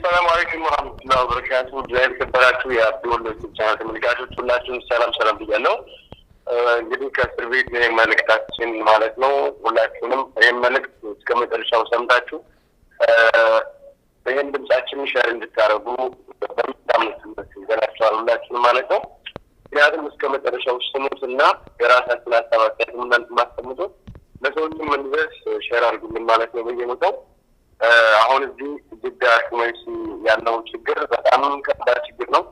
السلام عليكم ورحمة الله وبركاته. جاي كبراتو يا دول الجامعة الملكات ሁላችሁም ሰላም ብያለሁ። እንግዲህ ከእስር ቤት መልእክታችን ማለት ነው ሁላችሁንም ይሄን መልእክት እስከመጨረሻው ሰምታችሁ ይሄን ድምጻችንን ሼር እንድታረጉ በጣም እንገናኛለን ሁላችሁም ማለት ነው። ያድም እስከመጨረሻው ስሙትና የራሳችሁን አስተባባሪነት እናንተ ማስተምጡ ለሰዎችም እንድረስ ሼር አድርጉልን ማለት ነው በየቦታው አሁን እዚህ ጅዳ ኩመይሲ ያለው ችግር በጣም ከባድ ችግር ነው።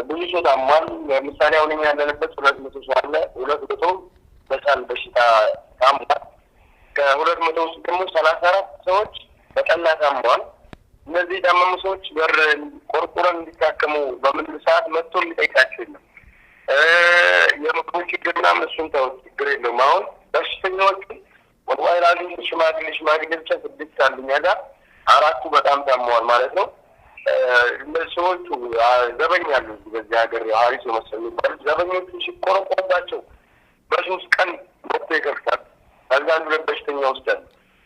ብዙ ሰው ታሟል። ለምሳሌ አሁን ያለንበት 200 ሰው አለ። 200 በሳል በሽታ ታሟል። ከ200 ውስጥ ደግሞ 34 ሰዎች በጠና ታሟል። እነዚህ ታመሙ ሰዎች በር ቆርቆረን እንዲታከሙ በምን ሰዓት መጥቶ ሊጠይቃቸው የለም። የምግብ ችግር ምናምን እሱን ተው ችግር የለውም። አሁን በሽተኛዎቹ ወላሂ ላዚም ሽማግሌ ብቻ 6 አሉኝ ጋር 4ቱ በጣም ታመዋል ማለት ነው። ለሰዎቹ ዘበኛሉ በዚህ ሀገር ሀሪስ መሰለኝ ማለት ዘበኞቹ ሲቆረቆባቸው በ3 ቀን ወጥቶ ይከፍታል። ከዛን በሽተኛ ወስደን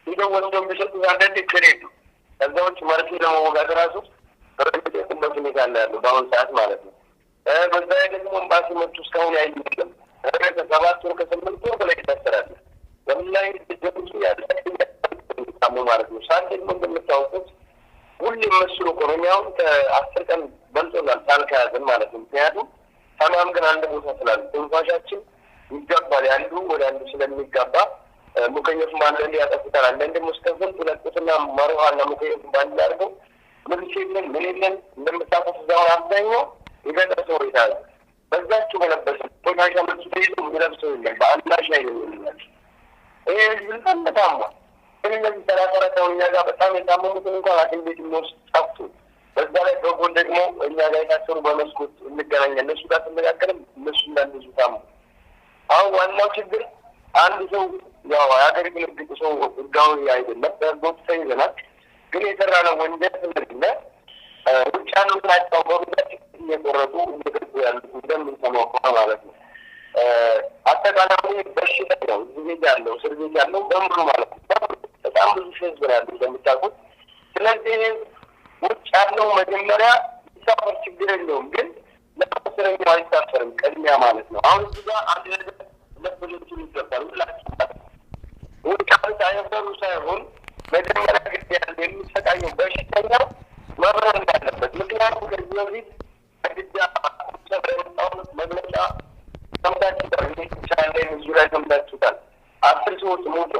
ይደወልደው ቢሰጡ አንዳንዴ ከሬዱ ከዛዎች መርፌ ለመወጋት ራሱ በረከት ሁኔታ አለ ያለው በአሁኑ ሰዓት ማለት ነው። በዛ ደግሞ ባስ መጡ እስካሁን አይደለም ከ7 ወር ከ8 ወር በላይ ተሰራለ ወላሂ ተጀምሩ ያለው ማለት ነው። ሳንት ደግሞ እንደምታውቁት ሁሉም መስሎ ኮሎኒያው ከ10 ቀን በልጦናል ታልካዘን ማለት ነው። ምክንያቱም ተማም ግን አንድ ቦታ ስላለ ትንፋሻችን ይገባል ያሉ ወደ አንዱ ስለሚገባ ሙከየፍ ማለት ያጠፍታል አንድ ሙስተፈል ሁለቱና ማሩሃና ሙከየፍ ባንድ አድርገው ምን ይለን እንደምታውቁት ዛው አብዛኛው ይገጠሰው ይታል በዛችሁ በነበረ ፖታሻ መስጠት ይለብሰው ይላል በአላሽ አይደለም ይሄ ዝልፈን ታማ እነዚህ ተራራታው እኛ ጋር በጣም የታመሙት እንኳን አጥን ቤት ነው ጻፍቱ በዛ ላይ በጎን ደግሞ እኛ ጋር ታሰሩ በመስኮት እንገናኛለን እነሱ ጋር ተነጋገርን እነሱ እንደዚህ ታሙ አሁን ዋናው ችግር አንድ ሰው ያው ሀገር ግልግል ሰው ጋው አይደለም በቦት ሳይዘናት ግን የተራራው ወንጀል ስለሆነ ውጫኑ ናቸው በብዛት እየቆረጡ እየገቡ ያሉት እንደምንሰማው ማለት ነው። አጠቃላይ በሽታ ነው እዚህ ያለው ሰርቪስ ያለው በሙሉ ማለት ነው። በጣም ብዙ ህዝብ ያለው እንደምታውቁት ስለዚህ ውጭ ያለው መጀመሪያ ይሳፈር ችግር የለውም ግን ለተሰረኛ አይሳፈርም ቀድሚያ ማለት ነው። አሁን እዚህ ጋር አንድ ነገር ለፖለቲኩ ይገባል ሁላችሁ ውጭ ያለው ሳይሆን መጀመሪያ ግን ያለው የሚሰቃየው በሽተኛው መብረር እንዳለበት ምክንያቱም ከዚህ በፊት ከግዳ ሰብረው መግለጫ ሰምታችሁ ቻናሌን ዙሪያ ሰምታችሁታል 10 ሰዎች ሞቱ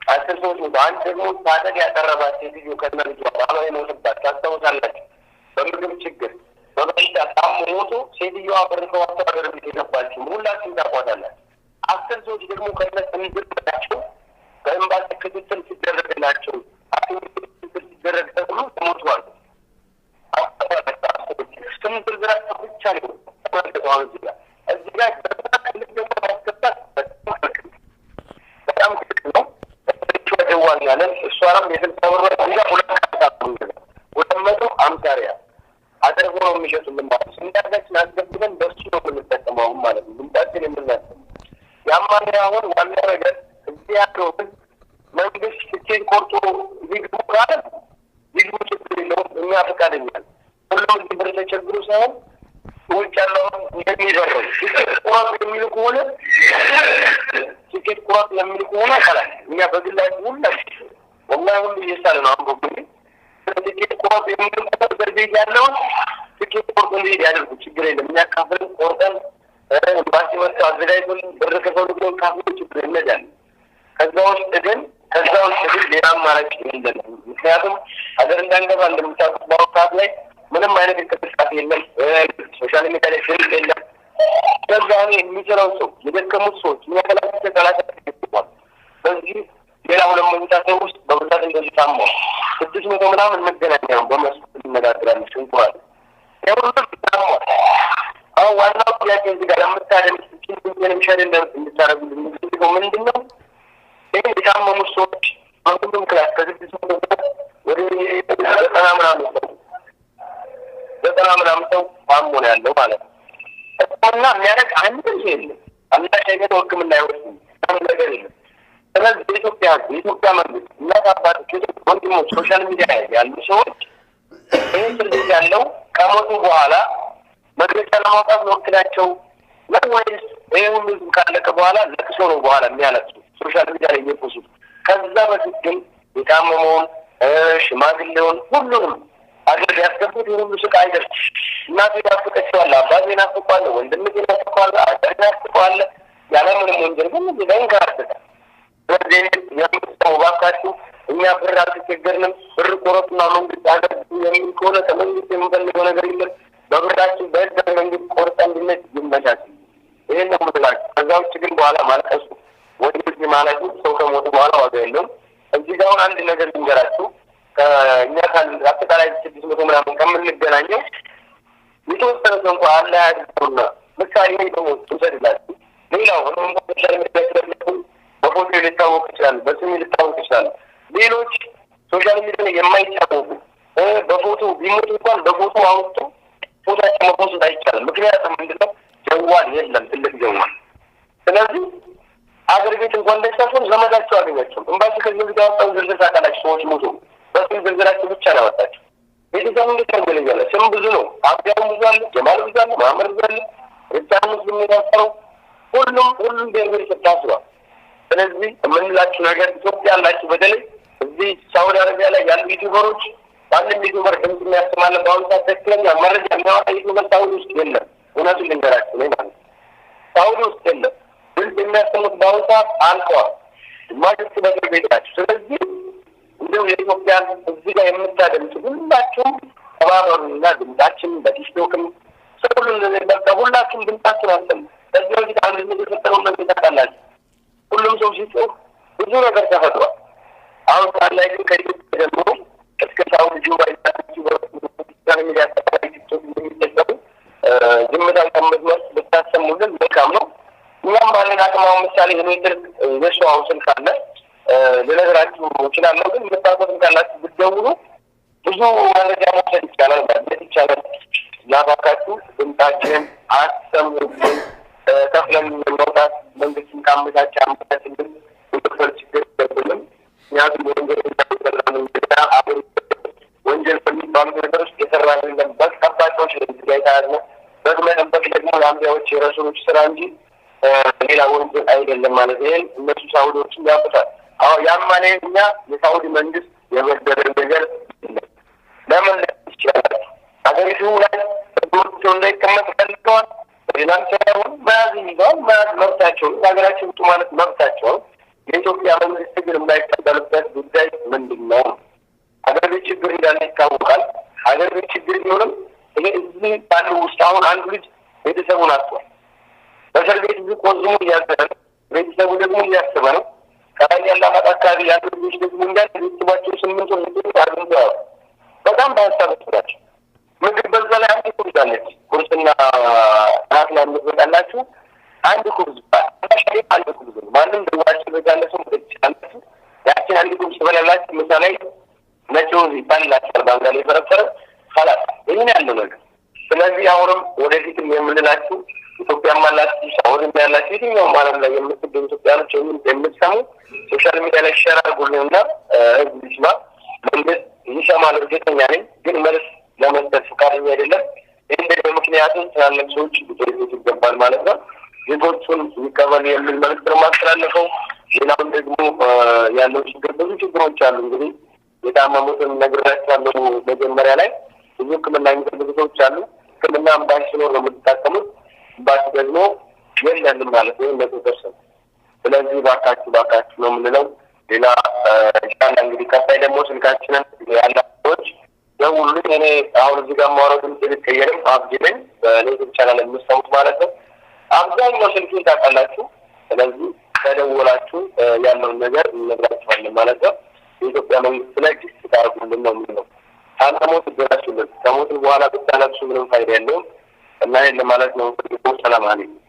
10 ሰዎች ሞቱ አንድ ደግሞ ታደግ ያቀረባት ሴትዮ ከነልጇ ባሏ የሞተባት ታስታውሳላችሁ በምግብ ችግር በበሽታ ታሞቱ ሴትዮዋ በርከው አስተዳደር ቤት የገባችው ሁላችሁም ታውቋታላችሁ 10 ሰዎች ደግሞ ከነሱ ምድርባቸው በእምባሲ ክትትል ሲደረግላቸው ክትትል ሲደረግ ተብሎ ሞተዋል ስምንት ዝራቸው ብቻ ነው ተመልክተዋል እዚህ ጋር በጣም ነው ወደዋን ያለን እሷራም የተሰበረ እንደ ሁለት አጣጣም ወደመቶ አምሳሪያ አደረጉ ነው የሚሸጡልን ማለት ስንታጋችን አስገብተን በሱ ነው የምንጠቀመው ማለት ነው ምንታችን የምናስብ ያማራውን ዋና ነገር እዚህ ያለው መንግስት ትኬት ቆርጦ ሊግቡ ካለ ሊግቡ ችግር የለውም እኛ ፈቃደኛ ሁሉም ብር ተቸግሮ ሳይሆን ውጭ ያለው የሚዘረው ቁራጥ የሚሉ ከሆነ ትኬት ቁራጥ የሚሉ ከሆነ ካላል እኛ በግላይ ሁላችን ወላሂ ሁሉ እየሳለ ነው አንጎ ግን ትኬት ቁራጥ የሚሉ ከሆነ በዚህ ያለው ትኬት ቁራጥ እንዲህ ያደርጉ ችግር የለም እኛ ካፈል ቆርጠን ባሲ ወጣ አዘጋጅተን ብር ከፈልኩ ካፈል ችግር የለም ከዛው ግን ሌላ አማራጭ የለም ምክንያቱም ሀገር እንዳንገባ እንደምታውቁት በወጣት ላይ ምንም አይነት እንቅስቃሴ የለም ሶሻል ሚዲያ ላይ ፍሪ የለም ከዛኔ የሚሰራው ሰው የደከሙት ሰዎች የሚያከላክል ተቃላተ ተቀጥቷል በዚህ ሌላ ሁለት መንግስታት ውስጥ በብዛት እንደዚህ ታሞ 600 ምናምን መገናኛው በመስጠት እንነጋገራለን እንኳን የሁሉም ታሞ አሁን ዋናው ጥያቄ እዚህ ጋር ለምታደም ምን ሸር እንደምታረጉ ምንድነው ይሄ የታመሙ ሰዎች በሁሉም ክላስ ከ600 ወደ 90 ሰው ማሞን ያለው ማለት ነው እና የሚያደርግ አንድ ሰው የለም አላህ ሸይገት ወክምና አይወስም ነገር የለም ስለዚህ በኢትዮጵያ መንግስት እና አባቶች ወንድሞች ሶሻል ሚዲያ ያሉ ሰዎች ያለው ከሞቱ በኋላ መግለጫ ለማውጣት ነው እቅዳቸው ነው ወይስ ይሄ ሁሉ ካለቀ በኋላ ለቅሶ ነው በኋላ የሚያለቅሱ ሶሻል ሚዲያ ላይ የሚፖስቱ? ከዛ በፊት ግን የታመመውን ሽማግሌውን ሁሉንም አገር ያስገቡት ሁሉ ስቃይ አይደለም። እናቴ ናፍቀችዋል፣ አባቴ ናፍቀዋል፣ ወንድሜ ናፍቀዋል፣ አገር ናፍቀዋል። ያለምንም ወንጀል ግን ይንከራተታል። ስለዚህ የምትሰሙ እባካችሁ እኛ ብር አልተቸገርንም፣ ብር ቆረጡና መንግስት አገር የሚል ከሆነ ከመንግስት የምንፈልገው ነገር የለም። በብራችን በህጋዊ መንግስት ቆርጠ እንድነት ይመቻች። ይህን ነው የምትላቸው። ከዛ ውጭ ግን በኋላ ማልቀሱ ወንጀል ማለቱ ሰው ከሞቱ በኋላ ዋጋ የለውም። እዚህ ጋር አሁን አንድ ነገር ልንገራችሁ። እኛ አጠቃላይ 600 ምናምን ከምንገናኘው የተወሰነ ሰው እንኳ አለ ያድርገውና ምሳሌ ደግሞ ትውሰድላችሁ። ሌላው በፎቶ ሊታወቅ ይችላል፣ በስሜ ሊታወቅ ይችላል። ሌሎች ሶሻል ሚዲያ ላይ የማይታወቁ በፎቶ ቢሞቱ እንኳን በፎቶ አውጥቶ ፎቶቸው መፖስት አይቻልም። ምክንያቱም ምንድነው ጀዋል የለም፣ ትልቅ ጀዋል። ስለዚህ አገር ቤት እንኳን ደሳሱን ዘመዳቸው አገኛቸው። ኤምባሲ ከዚህ በፊት ያወጣው ዝርዝር ታውቃላችሁ። ሰዎች ሞቱ በስም ዝርዝራቸው ብቻ ነው ያወጣቸው። ቤተሰቡ እንደተገለገለ ስም ብዙ ነው። አብያም ብዙ አለ፣ ጀማል ብዙ አለ፣ ማመር ብዙ አለ፣ ርጫን ሙስሊም የታሰረው ሁሉም ብሔር ተታስሯል። ስለዚህ የምንላችሁ ነገር ኢትዮጵያ ያላችሁ በተለይ እዚህ ሳውዲ አረቢያ ላይ ያሉ ዩቲዩበሮች ማንም ዩቲዩበር ድምፅ የሚያሰማለን በአሁኑ ሰዓት ትክክለኛ መረጃ የሚያወጣ ዩቲዩበር ሳውዲ ውስጥ የለም። እውነቱን ልንገራችሁ ነው ማለት ሳውዲ ውስጥ የለም። ድምፅ የሚያሰሙት በአሁኑ ሰዓት አልቀዋል። ግማሾቹ በእስር ቤት ናቸው። ስለዚህ እንዲሁ የኢትዮጵያን እዚህ ጋር የምታደምጡ ሁላችሁም ተባበሩና ድምጻችን በቲክቶክም ሰሁሉ በቃ ሁላችሁም ድምጻችን አሰሙ። ከዚህ በፊት አንድ ነገር የፈጠረው ነገር ታውቃላችሁ። ሁሉም ሰው ሲጮህ ብዙ ነገር ተፈጥሯል። አሁን ሰዓት ላይ ግን ከኢትዮጵያ ጀምሮ እስከ ሳውዲ ጁባ ሚዲያ ተጠቃሚ ቲክቶክ የሚጠቀሙ ዝምታን ከመስመር ብታሰሙልን መልካም ነው። እኛም ባለን አቅማውን ምሳሌ የሜትር የሸዋው ስልክ አለ ልነግራችሁ እችላለሁ። ግን የምታውቁትም ካላችሁ ብትደውሉ ብዙ መረጃ መውሰድ ይቻላል፣ ማግኘት ይቻላል። ላባካችሁ ድምጻችንን አሰሙልን። ከፍለን መውጣት መንግስትን ከአመቻቸ አመቻችልን የመክፈል ችግር ይገብልም። ምክንያቱም ወንጀል በሚባሉ ነገሮች የሰራ የለም። በጠባቂዎች የተያዘ በመጠበቅ ደግሞ የአንቢያዎች የረሱሎች ስራ እንጂ ሌላ ወንጀል አይደለም ማለት ይሄን እነሱ ሳውዲዎችን ያውቁታል። ያማኔ እኛ የሳውዲ መንግስት የበደለን ነገር ለምን ይችላል ሀገሪቱ ላይ ህጎቹ እንዳይቀመጥ ፈልገዋል። ሌላምቻውን መያዝ ይዘዋል። መያዝ መብታቸው፣ ሀገራችን ውጡ ማለት መብታቸው። የኢትዮጵያ መንግስት ግን የማይቀበልበት ጉዳይ ምንድን ነው? ሀገር ቤት ችግር እንዳለ ይታወቃል። ሀገር ቤት ችግር ቢሆንም ይሄ እዚህ ባሉ ውስጥ አሁን አንዱ ልጅ ቤተሰቡን አጥቷል። በእስር ቤት ብዙ ቆዝሙ እያዘነ ነው። ቤተሰቡ ደግሞ እያስበ ነው። ከላይ ያላማጣ አካባቢ ያሉ ልጆች ደግሞ እንዳለ ቤተሰባቸው 8 ወር አግኝተዋል። በጣም በሀሳብ ናቸው። ምግብ በዛ ላይ አንድ ኩርዝ አለች። ኩርስና ራት ላይ የምትበቃላችሁ አንድ ኩርዝ አንድ ኩርዝ ነው። ማንም ድዋችን በዛለሰው ትችላላችሁ። ያችን አንድ ኩርዝ በላላችሁ ምሳ ላይ ነጭ ወዝ ይባልላችኋል። ባንጋ ላይ ፈረፈረ ኋላል ይህን ያለው ነገር። ስለዚህ አሁንም ወደፊትም የምንላችሁ ኢትዮጵያም አላችሁ፣ ሳውዲም ያላችሁ፣ የትኛውም ዓለም ላይ የምትገኙ ኢትዮጵያኖች የምትሰሙ ሶሻል ሚዲያ ላይ ሼር አድርጉልንና ህዝብ ይስማ። መንግስት ይሰማል እርግጠኛ ነኝ። ግን መልስ ለመስጠት ፈቃደኛ አይደለም። ይህን በምክንያቱም ትላልቅ ሰዎች ሊጠይቁት ይገባል ማለት ነው። ዜጎቹን ይቀበሉ የሚል መልዕክት ነው ማስተላለፈው። ሌላውን ደግሞ ያለው ችግር ብዙ ችግሮች አሉ። እንግዲህ የታመሙትን ነግሬያቸዋለሁ መጀመሪያ ላይ። ብዙ ሕክምና የሚፈልጉ ሰዎች አሉ። ሕክምና አምባሽ ሲኖር ነው የምትታከሙት። አምባሽ ደግሞ የለንም ማለት ነው ለተደርሰ። ስለዚህ ባካችሁ ነው የምንለው። ሌላ ኢንሻአላህ እንግዲህ ቀጣይ ደግሞ ስልካችንን ያላችሁ ሰዎች ደውሉልኝ። እኔ አሁን እዚህ ጋር ማውራት ልትቀየርም አብጅለኝ በሌሎች ቻናል የምትሰሙት ማለት ነው። አብዛኛው ስልኬን ታውቃላችሁ። ስለዚህ ከደወላችሁ ያለውን ነገር እንነግራችኋለን ማለት ነው። የኢትዮጵያ መንግስት ላይ ግስት ታደርጉልን ነው የምንለው። ሳንሞት ድረሱልን። ከሞትን በኋላ ብታለቅሱ ምንም ፋይዳ የለውም እና ይህን ለማለት ነው። ሰላም አለይኩም።